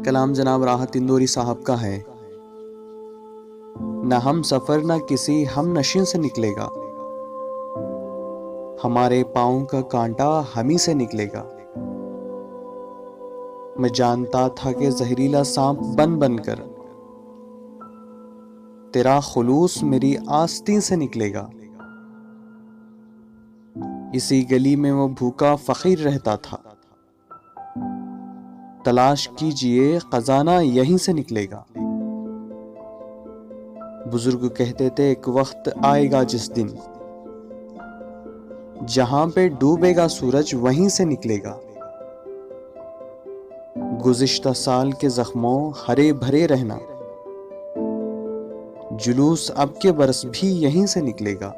کلام جناب راحت اندوری صاحب کا ہے۔ نہ ہم سفر نہ کسی ہم نشین سے نکلے گا، ہمارے پاؤں کا کانٹا ہمیں سے نکلے گا۔ میں جانتا تھا کہ زہریلا سانپ بن بن کر تیرا خلوص میری آستین سے نکلے گا۔ اسی گلی میں وہ بھوکا فقیر رہتا تھا، تلاش کیجئے خزانہ یہیں سے نکلے گا۔ بزرگ کہتے تھے ایک وقت آئے گا جس دن جہاں پہ ڈوبے گا سورج وہیں سے نکلے گا۔ گزشتہ سال کے زخموں ہرے بھرے رہنا، جلوس اب کے برس بھی یہیں سے نکلے گا۔